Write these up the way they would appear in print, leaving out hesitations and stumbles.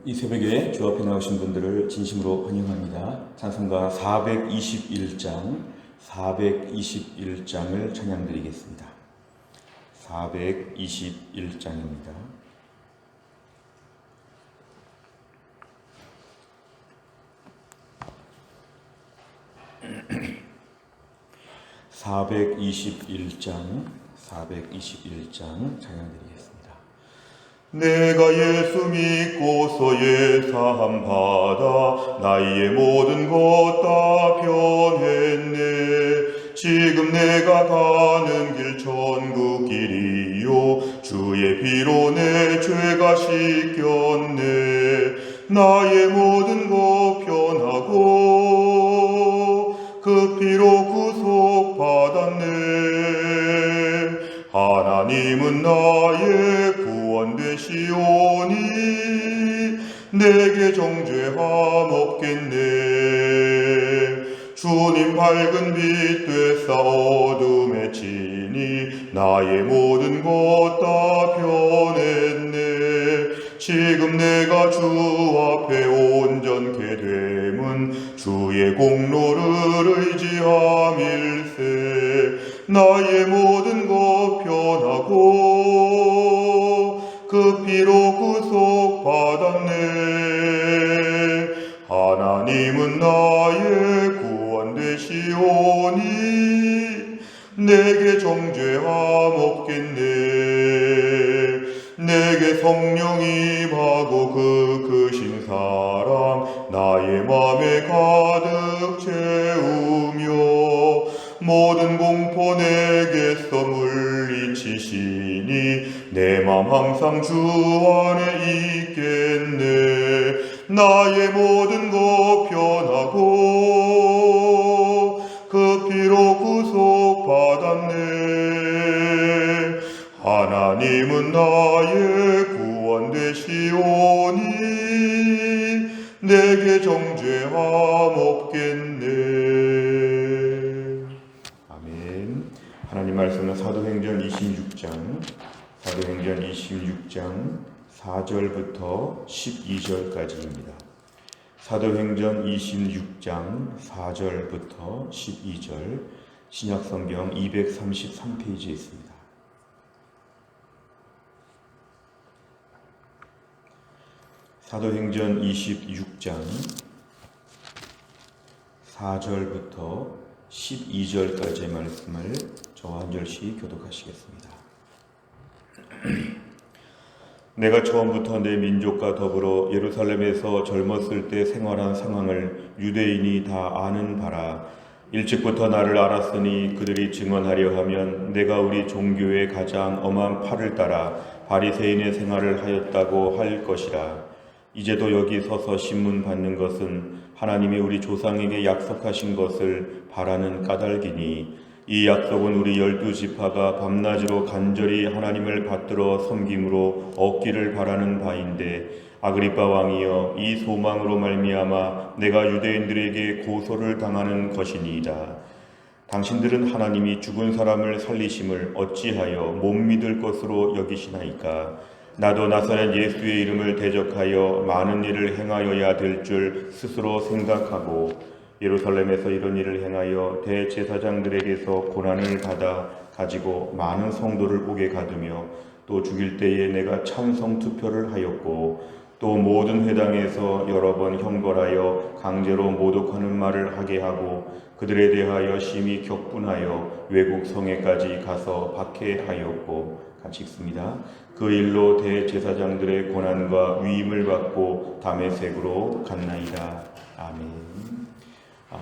이 새벽에 주 앞에 나오신 분들을 진심으로 환영합니다. 찬송가 421장을 찬양드리겠습니다. 421장입니다. 421장 찬양드리겠습니다. 내가 예수 믿고서의 사함받아 나의 모든 것 다 변했네. 지금 내가 가는 길 천국 길이요 주의 피로 내 죄가 씻겼네. 나의 모든 것 변하고 그 피로 구속받았네. 하나님은 나의 구원 되시오니 내게 정죄함 없겠네. 주님 밝은 빛 되사 어둠에 치니 나의 모든 것 다 변했네. 지금 내가 주 앞에 온전케 됨은 주의 공로를 의지함일세. 나의 모든 것 변하고 그 피로 구속받았네. 하나님은 나의 구원 되시오니 내게 정죄함 없겠네. 내게 성령이 임하고 그 크신 사랑 나의 맘에 가득 채우며 모든 공포 내게서 물리치시니 내 맘 항상 주 안에 있겠네. 나의 모든 것 변하고 그 피로 구속받았네. 하나님은 나의 구원 되시오니 내게 정죄함 없겠네. 아멘. 하나님 말씀은 사도행전 26장 4절부터 12절까지입니다. 사도행전 26장 4절부터 12절, 신약성경 233페이지에 있습니다. 사도행전 26장 4절부터 12절까지의 말씀을 저와 한 절씩 교독하시겠습니다. 내가 처음부터 내 민족과 더불어 예루살렘에서 젊었을 때 생활한 상황을 유대인이 다 아는 바라. 일찍부터 나를 알았으니 그들이 증언하려 하면 내가 우리 종교의 가장 엄한 팔을 따라 바리새인의 생활을 하였다고 할 것이라. 이제도 여기 서서 신문 받는 것은 하나님이 우리 조상에게 약속하신 것을 바라는 까닭이니 이 약속은 우리 12지파가 밤낮으로 간절히 하나님을 받들어 섬김으로 얻기를 바라는 바인데, 아그리빠 왕이여, 이 소망으로 말미암아 내가 유대인들에게 고소를 당하는 것이니이다. 당신들은 하나님이 죽은 사람을 살리심을 어찌하여 못 믿을 것으로 여기시나이까? 나도 나사렛 예수의 이름을 대적하여 많은 일을 행하여야 될 줄 스스로 생각하고 예루살렘에서 이런 일을 행하여 대제사장들에게서 고난을 받아 가지고 많은 성도를 옥에 가두며 또 죽일 때에 내가 찬성 투표를 하였고 또 모든 회당에서 여러 번 형벌하여 강제로 모독하는 말을 하게 하고 그들에 대하여 심히 격분하여 외국 성에까지 가서 박해하였고, 같이 읽습니다. 그 일로 대제사장들의 고난과 위임을 받고 다메섹으로 갔나이다. 아멘.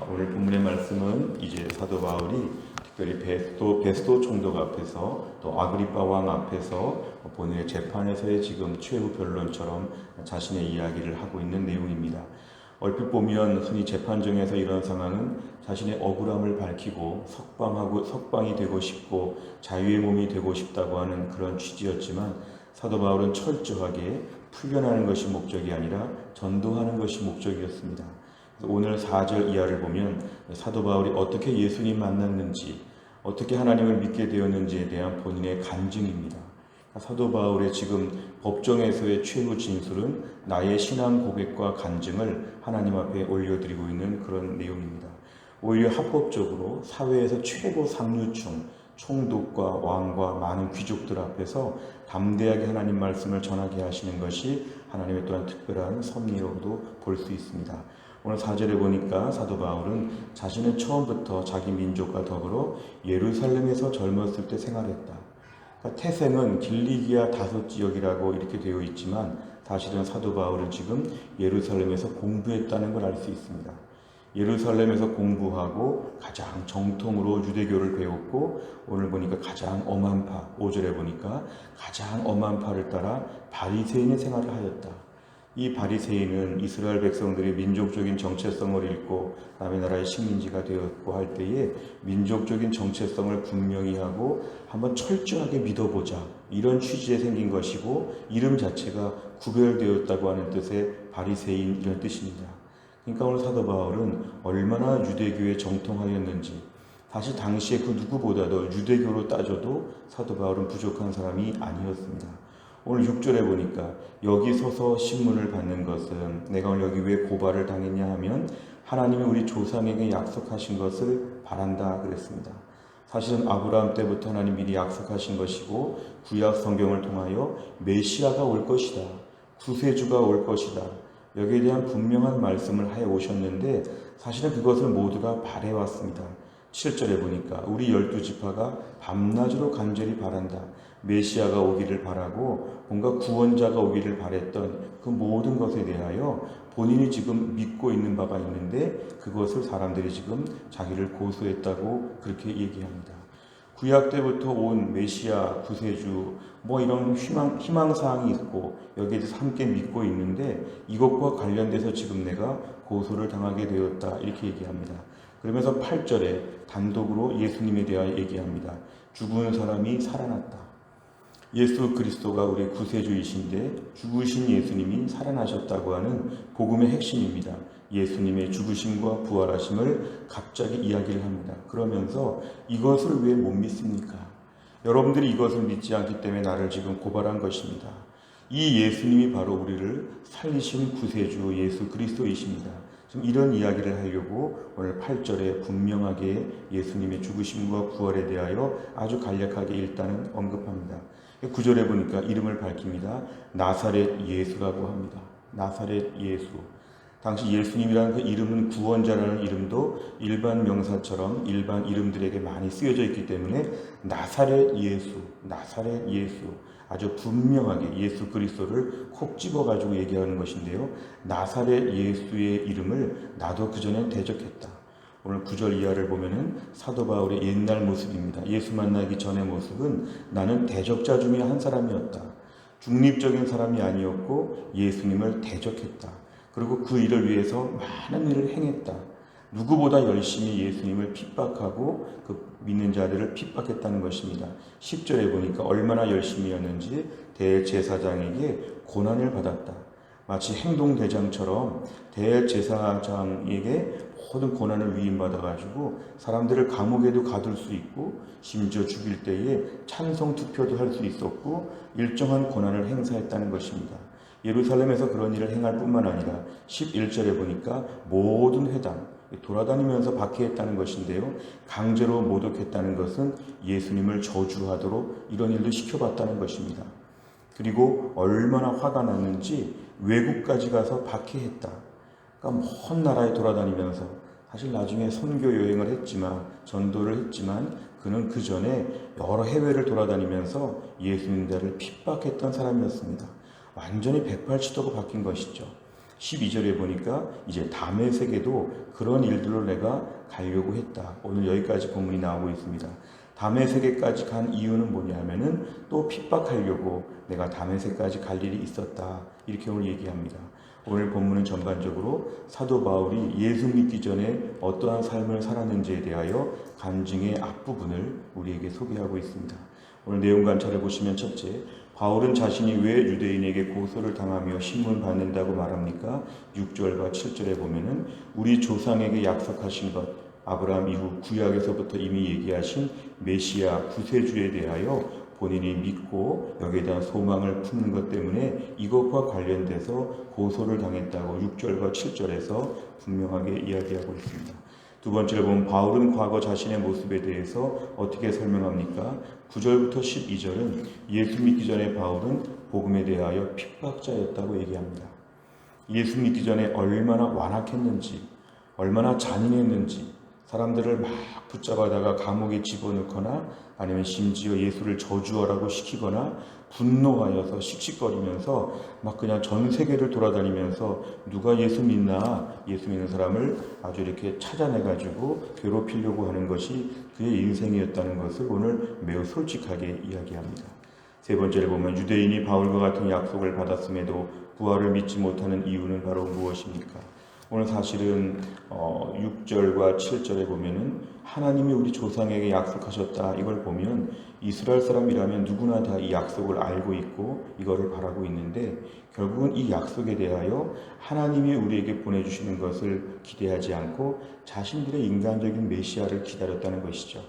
오늘 본문의 말씀은 이제 사도 바울이 특별히 베스도 총독 앞에서 또 아그리빠 왕 앞에서 본인의 재판에서의 지금 최후 변론처럼 자신의 이야기를 하고 있는 내용입니다. 얼핏 보면 흔히 재판정에서 이런 상황은 자신의 억울함을 밝히고 석방이 되고 싶고 자유의 몸이 되고 싶다고 하는 그런 취지였지만, 사도 바울은 철저하게 풀려나는 것이 목적이 아니라 전도하는 것이 목적이었습니다. 오늘 4절 이하를 보면 사도 바울이 어떻게 예수님 만났는지, 어떻게 하나님을 믿게 되었는지에 대한 본인의 간증입니다. 사도 바울의 지금 법정에서의 최후 진술은 나의 신앙 고백과 간증을 하나님 앞에 올려드리고 있는 그런 내용입니다. 오히려 합법적으로 사회에서 최고 상류층, 총독과 왕과 많은 귀족들 앞에서 담대하게 하나님 말씀을 전하게 하시는 것이 하나님의 또한 특별한 섭리로도 볼 수 있습니다. 오늘 4절에 보니까 사도 바울은 자신은 처음부터 자기 민족과 더불어 예루살렘에서 젊었을 때 생활했다. 그러니까 태생은 길리기아 다섯 지역이라고 이렇게 되어 있지만 사실은 사도 바울은 지금 예루살렘에서 공부했다는 걸 알 수 있습니다. 예루살렘에서 공부하고 가장 정통으로 유대교를 배웠고 오늘 보니까 가장 엄한 파, 5절에 보니까 가장 엄한 파를 따라 바리새인의 생활을 하였다. 이 바리새인은 이스라엘 백성들이 민족적인 정체성을 잃고 남의 나라의 식민지가 되었고 할 때에 민족적인 정체성을 분명히 하고 한번 철저하게 믿어보자 이런 취지에 생긴 것이고 이름 자체가 구별되었다고 하는 뜻의 바리새인 이런 뜻입니다. 그러니까 오늘 사도 바울은 얼마나 유대교에 정통하였는지 사실 당시에 그 누구보다도 유대교로 따져도 사도 바울은 부족한 사람이 아니었습니다. 오늘 6절에 보니까 여기 서서 신문을 받는 것은 내가 오늘 여기 왜 고발을 당했냐 하면 하나님이 우리 조상에게 약속하신 것을 바란다 그랬습니다. 사실은 아브라함 때부터 하나님 미리 약속하신 것이고 구약 성경을 통하여 메시아가 올 것이다. 구세주가 올 것이다. 여기에 대한 분명한 말씀을 해 오셨는데 사실은 그것을 모두가 바래왔습니다. 7절에 보니까 우리 12지파가 밤낮으로 간절히 바란다. 메시아가 오기를 바라고 뭔가 구원자가 오기를 바랬던 그 모든 것에 대하여 본인이 지금 믿고 있는 바가 있는데 그것을 사람들이 지금 자기를 고소했다고 그렇게 얘기합니다. 구약 때부터 온 메시아, 구세주 뭐 이런 희망사항이 있고 여기에 대해서 함께 믿고 있는데 이것과 관련돼서 지금 내가 고소를 당하게 되었다 이렇게 얘기합니다. 그러면서 8절에 단독으로 예수님에 대하여 얘기합니다. 죽은 사람이 살아났다. 예수 그리스도가 우리 구세주이신데 죽으신 예수님이 살아나셨다고 하는 복음의 핵심입니다. 예수님의 죽으심과 부활하심을 갑자기 이야기를 합니다. 그러면서 이것을 왜 못 믿습니까? 여러분들이 이것을 믿지 않기 때문에 나를 지금 고발한 것입니다. 이 예수님이 바로 우리를 살리신 구세주 예수 그리스도이십니다. 지금 이런 이야기를 하려고 오늘 8절에 분명하게 예수님의 죽으심과 부활에 대하여 아주 간략하게 일단은 언급합니다. 9절에 보니까 이름을 밝힙니다. 나사렛 예수라고 합니다. 나사렛 예수. 당시 예수님이라는 그 이름은 구원자라는 이름도 일반 명사처럼 일반 이름들에게 많이 쓰여져 있기 때문에 나사렛 예수, 나사렛 예수 아주 분명하게 예수 그리스도를 콕 집어가지고 얘기하는 것인데요. 나사렛 예수의 이름을 나도 그전엔 대적했다. 오늘 9절 이하를 보면은 사도 바울의 옛날 모습입니다. 예수 만나기 전의 모습은 나는 대적자 중에 한 사람이었다. 중립적인 사람이 아니었고 예수님을 대적했다. 그리고 그 일을 위해서 많은 일을 행했다. 누구보다 열심히 예수님을 핍박하고 그 믿는 자들을 핍박했다는 것입니다. 10절에 보니까 얼마나 열심히 했는지 대제사장에게 고난을 받았다. 마치 행동대장처럼 대제사장에게 모든 고난을 위임받아가지고 사람들을 감옥에도 가둘 수 있고 심지어 죽일 때에 찬성 투표도 할 수 있었고 일정한 고난을 행사했다는 것입니다. 예루살렘에서 그런 일을 행할 뿐만 아니라 11절에 보니까 모든 회당 돌아다니면서 박해했다는 것인데요. 강제로 모독했다는 것은 예수님을 저주하도록 이런 일도 시켜봤다는 것입니다. 그리고 얼마나 화가 났는지 외국까지 가서 박해했다. 그러니까 먼 나라에 돌아다니면서 사실 나중에 선교 여행을 했지만 전도를 했지만 그는 그 전에 여러 해외를 돌아다니면서 예수님들을 핍박했던 사람이었습니다. 완전히 180도가 바뀐 것이죠. 12절에 보니까 이제 다메섹에도 그런 일들로 내가 가려고 했다. 오늘 여기까지 본문이 나오고 있습니다. 다메섹에까지 간 이유는 뭐냐면은 또 핍박하려고 내가 다메섹까지 갈 일이 있었다. 이렇게 오늘 얘기합니다. 오늘 본문은 전반적으로 사도 바울이 예수 믿기 전에 어떠한 삶을 살았는지에 대하여 간증의 앞부분을 우리에게 소개하고 있습니다. 오늘 내용 관찰해 보시면 첫째, 바울은 자신이 왜 유대인에게 고소를 당하며 신문 받는다고 말합니까? 6절과 7절에 보면은 우리 조상에게 약속하신 것, 아브라함 이후 구약에서부터 이미 얘기하신 메시아 구세주에 대하여 본인이 믿고 여기에 대한 소망을 품는 것 때문에 이것과 관련돼서 고소를 당했다고 6절과 7절에서 분명하게 이야기하고 있습니다. 두 번째로 보면 바울은 과거 자신의 모습에 대해서 어떻게 설명합니까? 9절부터 12절은 예수 믿기 전에 바울은 복음에 대하여 핍박자였다고 얘기합니다. 예수 믿기 전에 얼마나 완악했는지, 얼마나 잔인했는지, 사람들을 막 붙잡아다가 감옥에 집어넣거나 아니면 심지어 예수를 저주하라고 시키거나 분노하여서 씩씩거리면서 막 그냥 전 세계를 돌아다니면서 누가 예수 믿나, 예수 믿는 사람을 아주 이렇게 찾아내가지고 괴롭히려고 하는 것이 그의 인생이었다는 것을 오늘 매우 솔직하게 이야기합니다. 세 번째를 보면 유대인이 바울과 같은 약속을 받았음에도 부활을 믿지 못하는 이유는 바로 무엇입니까? 오늘 사실은 6절과 7절에 보면은 하나님이 우리 조상에게 약속하셨다, 이걸 보면 이스라엘 사람이라면 누구나 다 이 약속을 알고 있고 이거를 바라고 있는데, 결국은 이 약속에 대하여 하나님이 우리에게 보내주시는 것을 기대하지 않고 자신들의 인간적인 메시아를 기다렸다는 것이죠.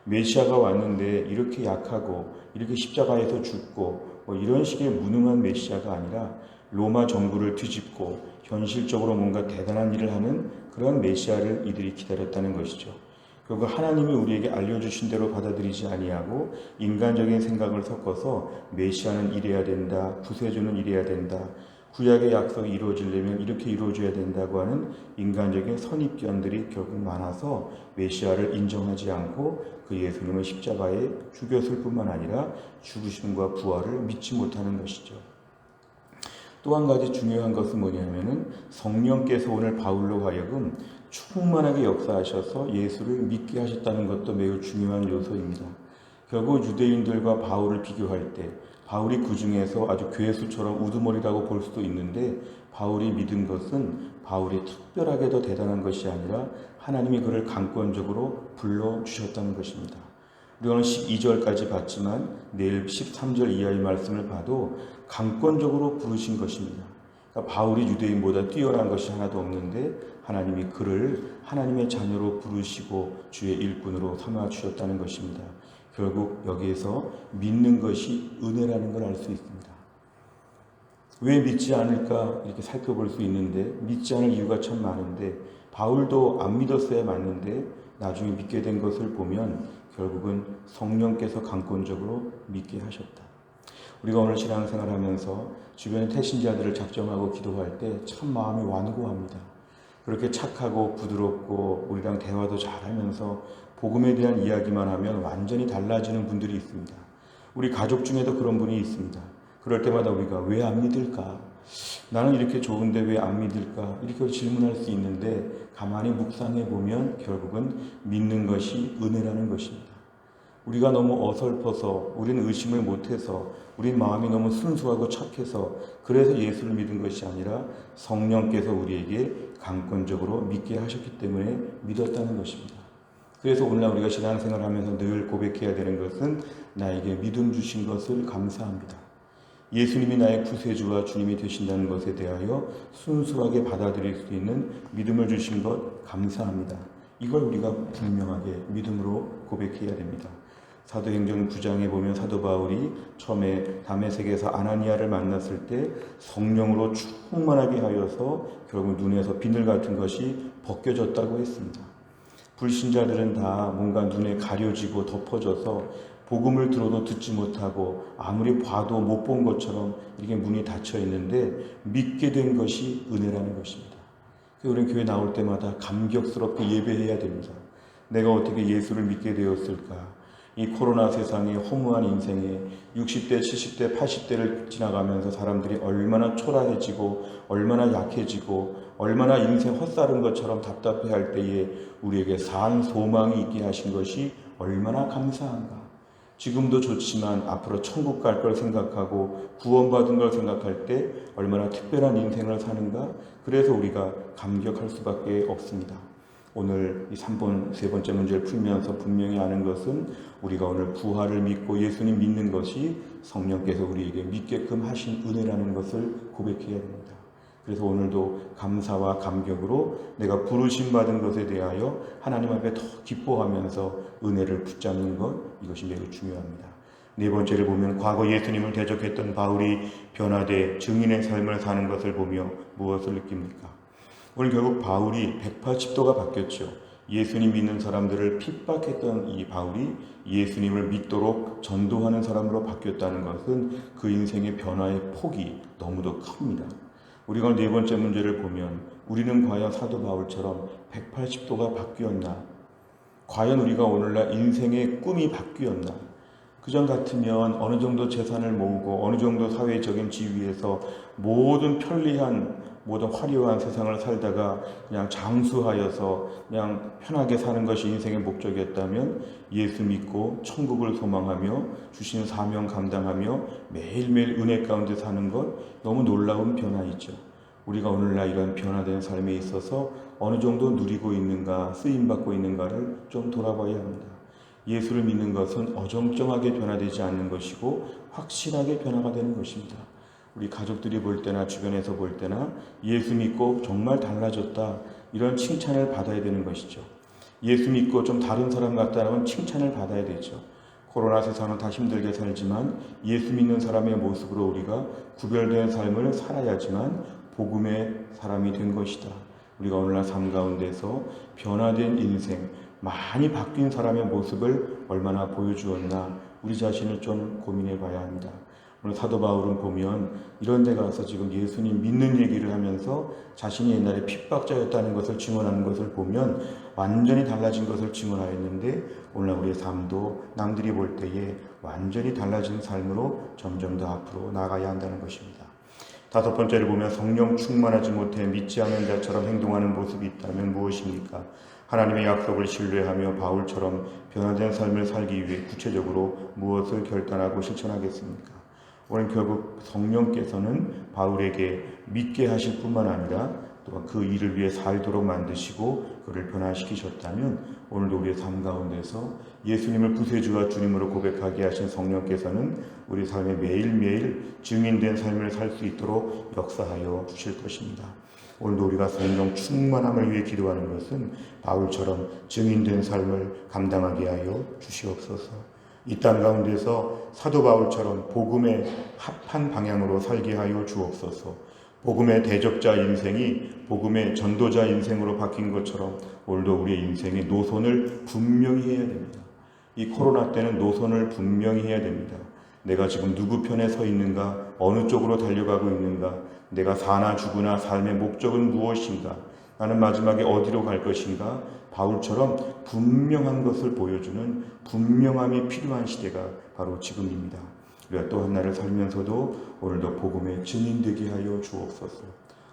메시아가 왔는데 이렇게 약하고 이렇게 십자가에서 죽고 이런 식의 무능한 메시아가 아니라 로마 정부를 뒤집고 현실적으로 뭔가 대단한 일을 하는 그런 메시아를 이들이 기다렸다는 것이죠. 결국 하나님이 우리에게 알려주신 대로 받아들이지 아니하고 인간적인 생각을 섞어서 메시아는 이래야 된다, 구세주는 이래야 된다, 구약의 약속이 이루어지려면 이렇게 이루어져야 된다고 하는 인간적인 선입견들이 결국 많아서 메시아를 인정하지 않고 그 예수님을 십자가에 죽였을 뿐만 아니라 죽으심과 부활을 믿지 못하는 것이죠. 또 한 가지 중요한 것은 뭐냐면은 성령께서 오늘 바울로 하여금 충만하게 역사하셔서 예수를 믿게 하셨다는 것도 매우 중요한 요소입니다. 결국 유대인들과 바울을 비교할 때 바울이 그 중에서 아주 괴수처럼 우두머리라고 볼 수도 있는데, 바울이 믿은 것은 바울이 특별하게 더 대단한 것이 아니라 하나님이 그를 강권적으로 불러주셨다는 것입니다. 우리가 오늘 12절까지 봤지만 내일 13절 이하의 말씀을 봐도 강권적으로 부르신 것입니다. 그러니까 바울이 유대인보다 뛰어난 것이 하나도 없는데 하나님이 그를 하나님의 자녀로 부르시고 주의 일꾼으로 삼아 주셨다는 것입니다. 결국 여기에서 믿는 것이 은혜라는 걸 알 수 있습니다. 왜 믿지 않을까 이렇게 살펴볼 수 있는데, 믿지 않을 이유가 참 많은데 바울도 안 믿었어야 맞는데 나중에 믿게 된 것을 보면 결국은 성령께서 강권적으로 믿게 하셨다. 우리가 오늘 신앙생활을 하면서 주변의 태신자들을 작정하고 기도할 때 참 마음이 완고합니다. 그렇게 착하고 부드럽고 우리랑 대화도 잘하면서 복음에 대한 이야기만 하면 완전히 달라지는 분들이 있습니다. 우리 가족 중에도 그런 분이 있습니다. 그럴 때마다 우리가 왜 안 믿을까? 나는 이렇게 좋은데 왜 안 믿을까? 이렇게 질문할 수 있는데 가만히 묵상해 보면 결국은 믿는 것이 은혜라는 것입니다. 우리가 너무 어설퍼서, 우리는 의심을 못해서, 우리 마음이 너무 순수하고 착해서 그래서 예수를 믿은 것이 아니라 성령께서 우리에게 강권적으로 믿게 하셨기 때문에 믿었다는 것입니다. 그래서 오늘날 우리가 신앙생활을 하면서 늘 고백해야 되는 것은 나에게 믿음 주신 것을 감사합니다. 예수님이 나의 구세주와 주님이 되신다는 것에 대하여 순수하게 받아들일 수 있는 믿음을 주신 것 감사합니다. 이걸 우리가 분명하게 믿음으로 고백해야 됩니다. 사도행전 9장에 보면 사도 바울이 처음에 다메섹에서 아나니아를 만났을 때 성령으로 충만하게 하여서 결국 눈에서 비늘 같은 것이 벗겨졌다고 했습니다. 불신자들은 다 뭔가 눈에 가려지고 덮어져서 복음을 들어도 듣지 못하고 아무리 봐도 못 본 것처럼 이렇게 문이 닫혀 있는데 믿게 된 것이 은혜라는 것입니다. 우리는 교회 나올 때마다 감격스럽게 예배해야 됩니다. 내가 어떻게 예수를 믿게 되었을까? 이 코로나 세상에 허무한 인생에 60대, 70대, 80대를 지나가면서 사람들이 얼마나 초라해지고 얼마나 약해지고 얼마나 인생 헛살은 것처럼 답답해할 때에 우리에게 산 소망이 있게 하신 것이 얼마나 감사한가. 지금도 좋지만 앞으로 천국 갈 걸 생각하고 구원받은 걸 생각할 때 얼마나 특별한 인생을 사는가. 그래서 우리가 감격할 수밖에 없습니다. 오늘 이 세 번째 문제를 풀면서 분명히 아는 것은 우리가 오늘 부활을 믿고 예수님 믿는 것이 성령께서 우리에게 믿게끔 하신 은혜라는 것을 고백해야 됩니다. 그래서 오늘도 감사와 감격으로 내가 부르심 받은 것에 대하여 하나님 앞에 더 기뻐하면서 은혜를 붙잡는 것, 이것이 매우 중요합니다. 네 번째를 보면 과거 예수님을 대적했던 바울이 변화돼 증인의 삶을 사는 것을 보며 무엇을 느낍니까? 오늘 결국 바울이 180도가 바뀌었죠. 예수님 믿는 사람들을 핍박했던 이 바울이 예수님을 믿도록 전도하는 사람으로 바뀌었다는 것은 그 인생의 변화의 폭이 너무도 큽니다. 우리가 네 번째 문제를 보면 우리는 과연 사도 바울처럼 180도가 바뀌었나? 과연 우리가 오늘날 인생의 꿈이 바뀌었나? 그전 같으면 어느 정도 재산을 모으고 어느 정도 사회적인 지위에서 모든 편리한 모든 화려한 세상을 살다가 그냥 장수하여서 그냥 편하게 사는 것이 인생의 목적이었다면 예수 믿고 천국을 소망하며 주신 사명 감당하며 매일매일 은혜 가운데 사는 것 너무 놀라운 변화이죠. 우리가 오늘날 이런 변화된 삶에 있어서 어느 정도 누리고 있는가 쓰임받고 있는가를 좀 돌아봐야 합니다. 예수를 믿는 것은 어정쩡하게 변화되지 않는 것이고 확실하게 변화가 되는 것입니다. 우리 가족들이 볼 때나 주변에서 볼 때나 예수 믿고 정말 달라졌다 이런 칭찬을 받아야 되는 것이죠. 예수 믿고 좀 다른 사람 같다는 칭찬을 받아야 되죠. 코로나 세상은 다 힘들게 살지만 예수 믿는 사람의 모습으로 우리가 구별된 삶을 살아야지만 복음의 사람이 된 것이다. 우리가 오늘날 삶 가운데서 변화된 인생, 많이 바뀐 사람의 모습을 얼마나 보여주었나 우리 자신을 좀 고민해 봐야 합니다. 오늘 사도 바울은 보면 이런 데 가서 지금 예수님 믿는 얘기를 하면서 자신이 옛날에 핍박자였다는 것을 증언하는 것을 보면 완전히 달라진 것을 증언하였는데 오늘날 우리의 삶도 남들이 볼 때에 완전히 달라진 삶으로 점점 더 앞으로 나가야 한다는 것입니다. 다섯 번째를 보면 성령 충만하지 못해 믿지 않는 자처럼 행동하는 모습이 있다면 무엇입니까? 하나님의 약속을 신뢰하며 바울처럼 변화된 삶을 살기 위해 구체적으로 무엇을 결단하고 실천하겠습니까? 오늘 결국 성령께서는 바울에게 믿게 하실 뿐만 아니라 또한 그 일을 위해 살도록 만드시고 그를 변화시키셨다면 오늘도 우리의 삶 가운데서 예수님을 구세주와 주님으로 고백하게 하신 성령께서는 우리 삶에 매일매일 증인된 삶을 살 수 있도록 역사하여 주실 것입니다. 오늘도 우리가 성령 충만함을 위해 기도하는 것은 바울처럼 증인된 삶을 감당하게 하여 주시옵소서. 이 땅 가운데서 사도 바울처럼 복음에 합한 방향으로 살게 하여 주옵소서. 복음의 대적자 인생이 복음의 전도자 인생으로 바뀐 것처럼 오늘도 우리의 인생의 노선을 분명히 해야 됩니다. 이 코로나 때는 노선을 분명히 해야 됩니다. 내가 지금 누구 편에 서 있는가, 어느 쪽으로 달려가고 있는가, 내가 사나 죽으나 삶의 목적은 무엇인가, 나는 마지막에 어디로 갈 것인가, 바울처럼 분명한 것을 보여주는 분명함이 필요한 시대가 바로 지금입니다. 우리가 또 한 날을 살면서도 오늘도 복음의 증인되게 하여 주옵소서.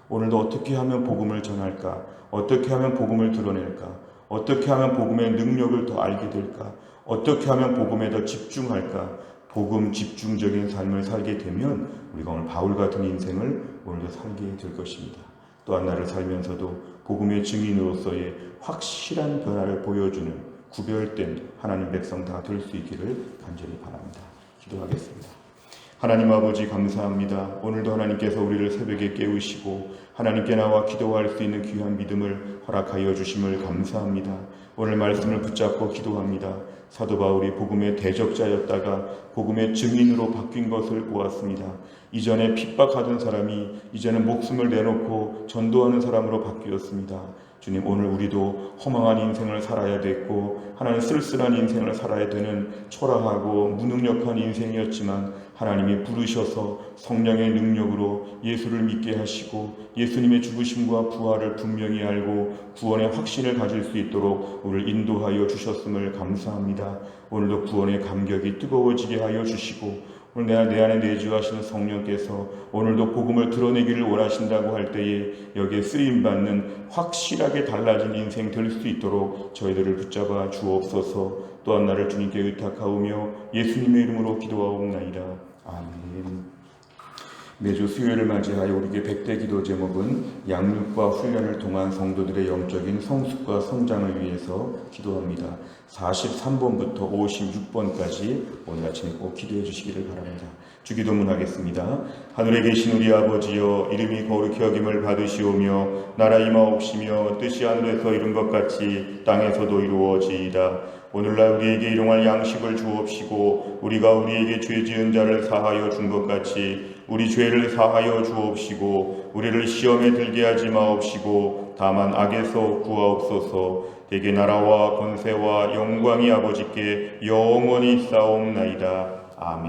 오늘도 어떻게 하면 복음을 전할까? 어떻게 하면 복음을 드러낼까? 어떻게 하면 복음의 능력을 더 알게 될까? 어떻게 하면 복음에 더 집중할까? 복음 집중적인 삶을 살게 되면 우리가 오늘 바울 같은 인생을 오늘도 살게 될 것입니다. 또 한 날을 살면서도 복음의 증인으로서의 확실한 변화를 보여주는 구별된 하나님 백성 다 될 수 있기를 간절히 바랍니다. 기도하겠습니다. 하나님 아버지 감사합니다. 오늘도 하나님께서 우리를 새벽에 깨우시고 하나님께 나와 기도할 수 있는 귀한 믿음을 허락하여 주심을 감사합니다. 오늘 말씀을 붙잡고 기도합니다. 사도 바울이 복음의 대적자였다가 복음의 증인으로 바뀐 것을 보았습니다. 이전에 핍박하던 사람이 이제는 목숨을 내놓고 전도하는 사람으로 바뀌었습니다. 주님, 오늘 우리도 허망한 인생을 살아야 됐고 하나님 쓸쓸한 인생을 살아야 되는 초라하고 무능력한 인생이었지만 하나님이 부르셔서 성령의 능력으로 예수를 믿게 하시고 예수님의 죽으심과 부활을 분명히 알고 구원의 확신을 가질 수 있도록 오늘 인도하여 주셨음을 감사합니다. 오늘도 구원의 감격이 뜨거워지게 하여 주시고 오늘 내 안에 내주하시는 성령께서 오늘도 복음을 드러내기를 원하신다고 할 때에 여기에 쓰임받는 확실하게 달라진 인생 될 수 있도록 저희들을 붙잡아 주옵소서. 또한 나를 주님께 의탁하오며 예수님의 이름으로 기도하옵나이다. 아멘. 매주 수요일을 맞이하여 우리에게 100대 기도 제목은 양육과 훈련을 통한 성도들의 영적인 성숙과 성장을 위해서 기도합니다. 43번부터 56번까지 오늘 아침에 꼭 기도해 주시기를 바랍니다. 주기도문 하겠습니다. 하늘에 계신 우리 아버지여, 이름이 거룩히 여김을 받으시오며 나라 임하옵시며 뜻이 하늘에서 이룬 것 같이 땅에서도 이루어지이다. 오늘날 우리에게 일용할 양식을 주옵시고 우리가 우리에게 죄 지은 자를 사하여 준 것 같이 우리 죄를 사하여 주옵시고 우리를 시험에 들게 하지 마옵시고 다만 악에서 구하옵소서. 대개 나라와 권세와 영광이 아버지께 영원히 있사옵나이다. 아멘.